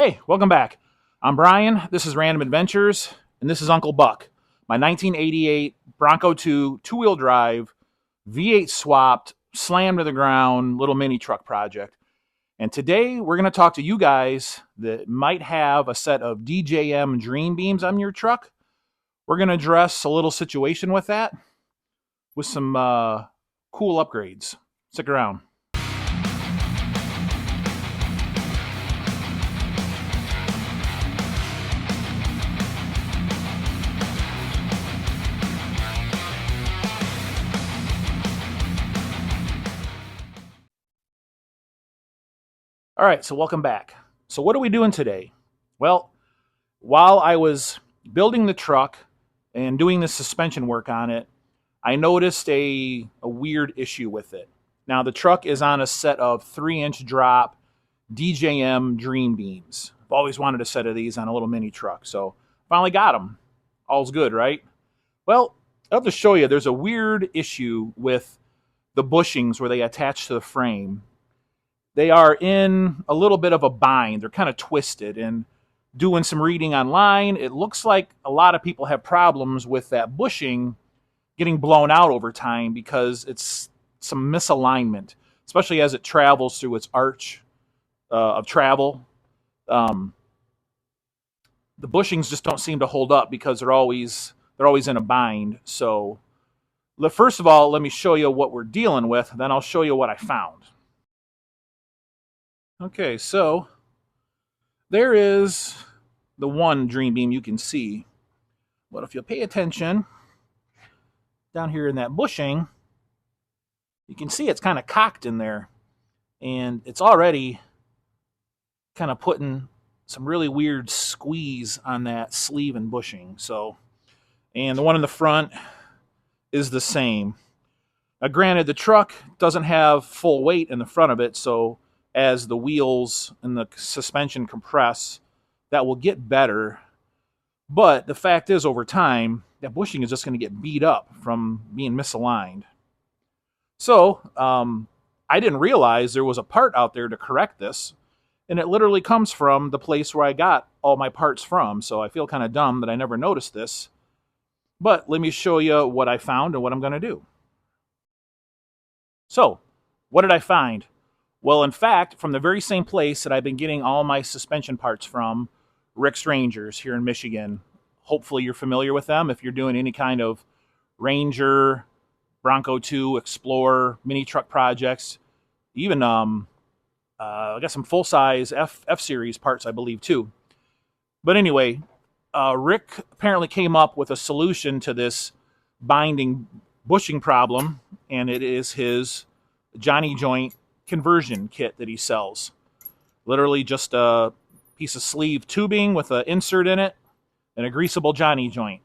Hey, welcome back. I'm Brian, this is Random Adventures, and this is Uncle Buck, my 1988 Bronco II two-wheel drive, V8 swapped, slammed to the ground little mini truck project. And today we're going to talk to you guys that might have a set of DJM DreamBeams on your truck. We're going to address a little situation with that with some cool upgrades. Stick around. All right, so welcome back. So what are we doing today? Well, while I was building the truck and doing the suspension work on it, I noticed a weird issue with it. Now, the truck is on a set of 3-inch drop DJM DreamBeams. I've always wanted a set of these on a little mini truck, so finally got them. All's good, right? Well, I'll have to show you, there's a weird issue with the bushings where they attach to the frame. They are in a little bit of a bind. They're kind of twisted, and doing some reading online, it looks like a lot of people have problems with that bushing getting blown out over time because it's some misalignment, especially as it travels through its arch of travel. The bushings just don't seem to hold up because they're always in a bind. So first of all, let me show you what we're dealing with, then I'll show you what I found. Okay, so there is the one DreamBeam you can see. But if you pay attention down here in that bushing, you can see it's kind of cocked in there. And it's already kind of putting some really weird squeeze on that sleeve and bushing. And the one in the front is the same. Now, granted, the truck doesn't have full weight in the front of it, so as the wheels and the suspension compress, that will get better. But the fact is, over time, that bushing is just going to get beat up from being misaligned. So I didn't realize there was a part out there to correct this, and it literally comes from the place where I got all my parts from. So I feel kind of dumb that I never noticed this. But let me show you what I found and what I'm going to do. So, what did I find? Well, in fact, from the very same place that I've been getting all my suspension parts from, RicksRangerz here in Michigan. Hopefully you're familiar with them if you're doing any kind of Ranger, Bronco II, Explorer, mini truck projects. Even I got some full-size F-Series parts, I believe, too. But anyway, Rick apparently came up with a solution to this binding bushing problem, and it is his Johnny joint conversion kit that he sells. Literally just a piece of sleeve tubing with an insert in it and a greasable Johnny joint.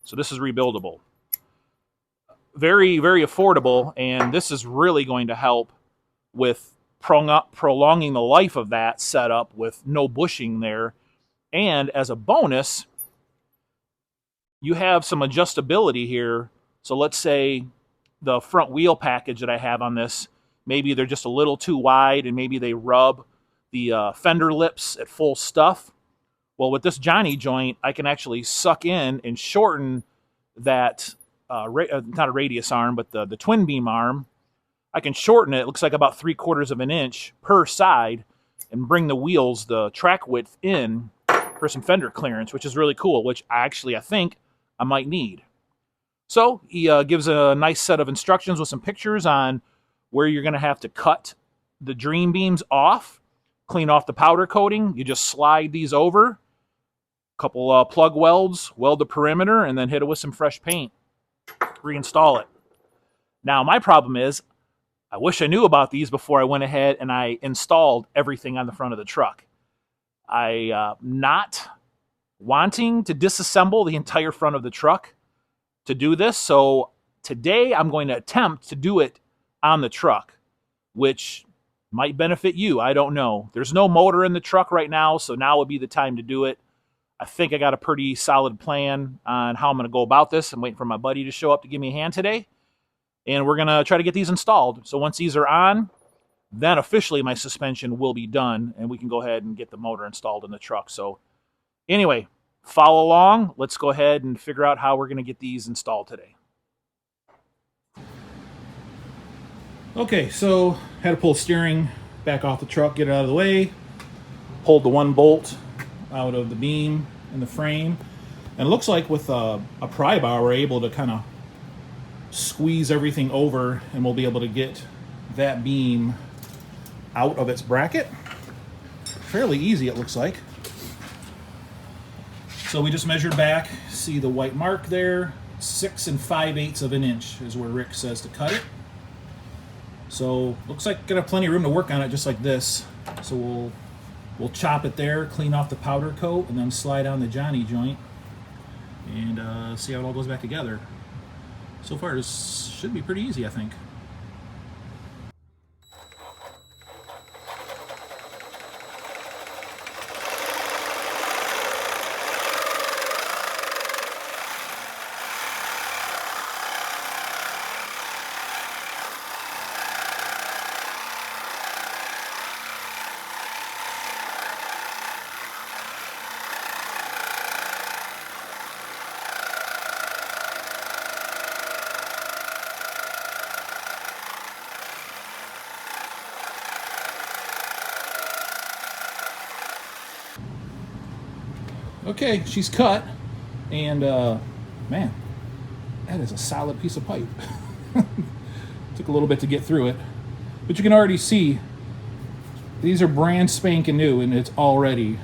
So this is rebuildable. Very, very affordable, and this is really going to help with prolonging the life of that setup with no bushing there. And as a bonus, you have some adjustability here. So let's say the front wheel package that I have on this, maybe they're just a little too wide and maybe they rub the fender lips at full stuff. Well, with this Johnny joint, I can actually suck in and shorten that, not a radius arm, but the twin beam arm. I can shorten it. It looks like about 3/4 of an inch per side and bring the wheels, the track width in for some fender clearance, which is really cool, which I think I might need. So he gives a nice set of instructions with some pictures on where you're going to have to cut the DreamBeams off, clean off the powder coating. You just slide these over, a couple plug welds, weld the perimeter, and then hit it with some fresh paint. Reinstall it. Now, my problem is, I wish I knew about these before I went ahead and I installed everything on the front of the truck. I not wanting to disassemble the entire front of the truck to do this, so today I'm going to attempt to do it on the truck, which might benefit you. I don't know. There's no motor in the truck right now, so now would be the time to do it. I think I got a pretty solid plan on how I'm going to go about this. I'm waiting for my buddy to show up to give me a hand today, and we're going to try to get these installed. So once these are on, then officially my suspension will be done and we can go ahead and get the motor installed in the truck. So anyway, follow along. Let's go ahead and figure out how we're going to get these installed today. Okay, so had to pull steering back off the truck, get it out of the way. Pulled the one bolt out of the beam in the frame. And it looks like with a pry bar, we're able to kind of squeeze everything over and we'll be able to get that beam out of its bracket. Fairly easy, it looks like. So we just measured back, see the white mark there, 6 5/8 of an inch is where Rick says to cut it. So looks like got plenty of room to work on it just like this. So we'll chop it there, clean off the powder coat, and then slide on the Johnny joint and see how it all goes back together. So far this should be pretty easy, I think. Okay, she's cut, and man, that is a solid piece of pipe. Took a little bit to get through it, but you can already see these are brand spanking new, and it's already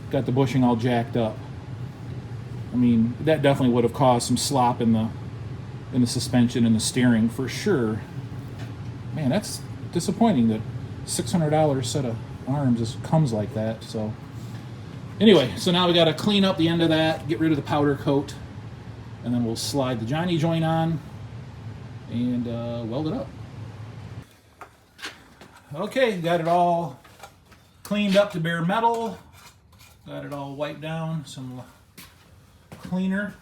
got the bushing all jacked up. I mean, that definitely would have caused some slop in the suspension and the steering for sure. Man, that's disappointing that $600 set of arms just comes like that. So anyway, so now we got to clean up the end of that, get rid of the powder coat, and then we'll slide the Johnny joint on and weld it up. Okay, got it all cleaned up to bare metal. Got it all wiped down, some cleaner,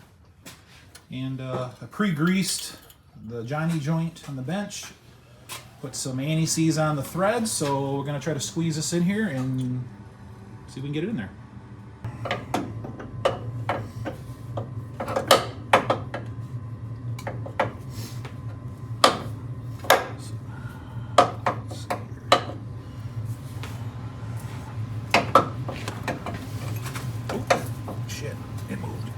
and I pre-greased the Johnny joint on the bench. Put some anti-seize on the threads, so we're going to try to squeeze this in here and see if we can get it in there. Shit, it moved.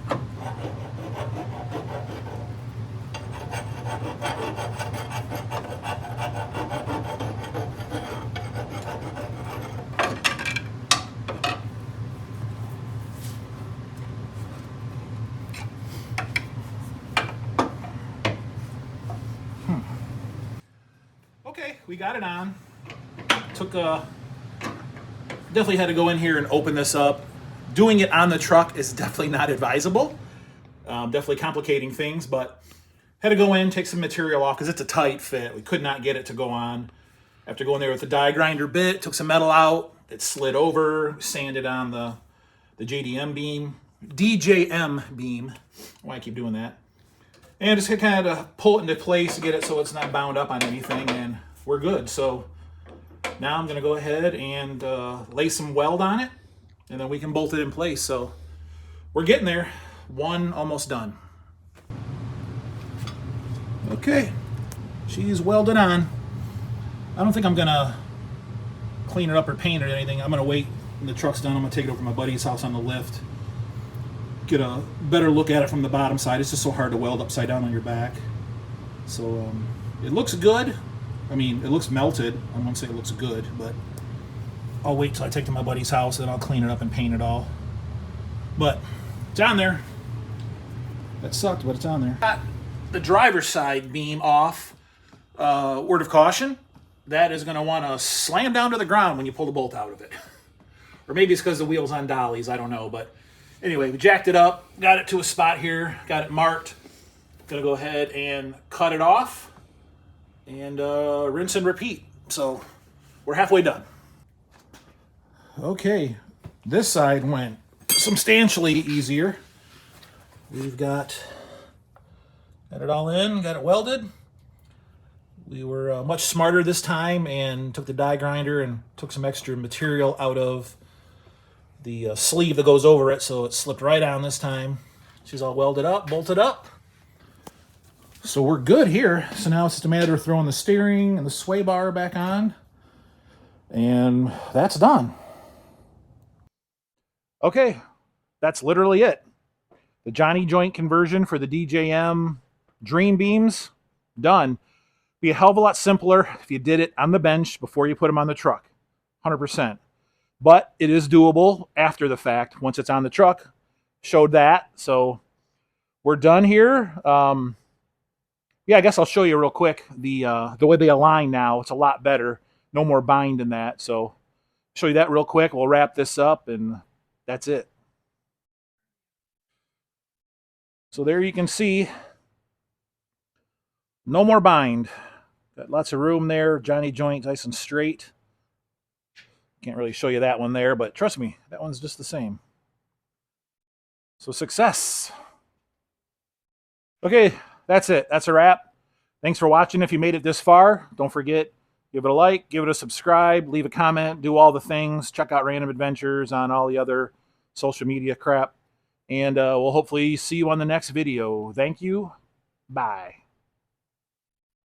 Okay, we got it on. Definitely had to go in here and open this up. Doing it on the truck is definitely not advisable. Definitely complicating things, but had to go in, take some material off because it's a tight fit. We could not get it to go on. After going there with the die grinder bit, took some metal out. It slid over, sanded on the DJM beam. Why I keep doing that. And just kind of pull it into place to get it so it's not bound up on anything, and we're good. So now I'm going to go ahead and lay some weld on it, and then we can bolt it in place. So we're getting there. One almost done. Okay, she's welded on. I don't think I'm going to clean it up or paint it or anything. I'm going to wait when the truck's done. I'm going to take it over to my buddy's house on the lift. Get a better look at it from the bottom side. It's just so hard to weld upside down on your back. So it looks good. I mean, it looks melted. I won't say it looks good, but I'll wait till I take it to my buddy's house and I'll clean it up and paint it all. But it's on there. That sucked, but it's on there. Got the driver's side beam off. Word of caution, that is going to want to slam down to the ground when you pull the bolt out of it. Or maybe it's because the wheel's on dollies, I don't know, but anyway, we jacked it up, got it to a spot here, got it marked. Gonna go ahead and cut it off and rinse and repeat. So we're halfway done. Okay, this side went substantially easier. We've got it all in, got it welded. We were much smarter this time and took the die grinder and took some extra material out of the sleeve that goes over it, so it slipped right on this time. She's all welded up, bolted up. So we're good here. So now it's just a matter of throwing the steering and the sway bar back on, and that's done. Okay, that's literally it. The Johnny joint conversion for the DJM DreamBeams, done. Be a hell of a lot simpler if you did it on the bench before you put them on the truck, 100%. But it is doable after the fact once it's on the truck. Showed that, so we're done here. Yeah, I guess I'll show you real quick the way they align now. It's a lot better. No more bind in that. So show you that real quick. We'll wrap this up, and that's it. So there you can see, no more bind. Got lots of room there. Johnny joint nice and straight. Can't really show you that one there, but trust me, that one's just the same. So success. Okay, that's it. That's a wrap. Thanks for watching. If you made it this far, don't forget, give it a like, give it a subscribe, leave a comment, do all the things. Check out Random Adventures on all the other social media crap. And we'll hopefully see you on the next video. Thank you. Bye.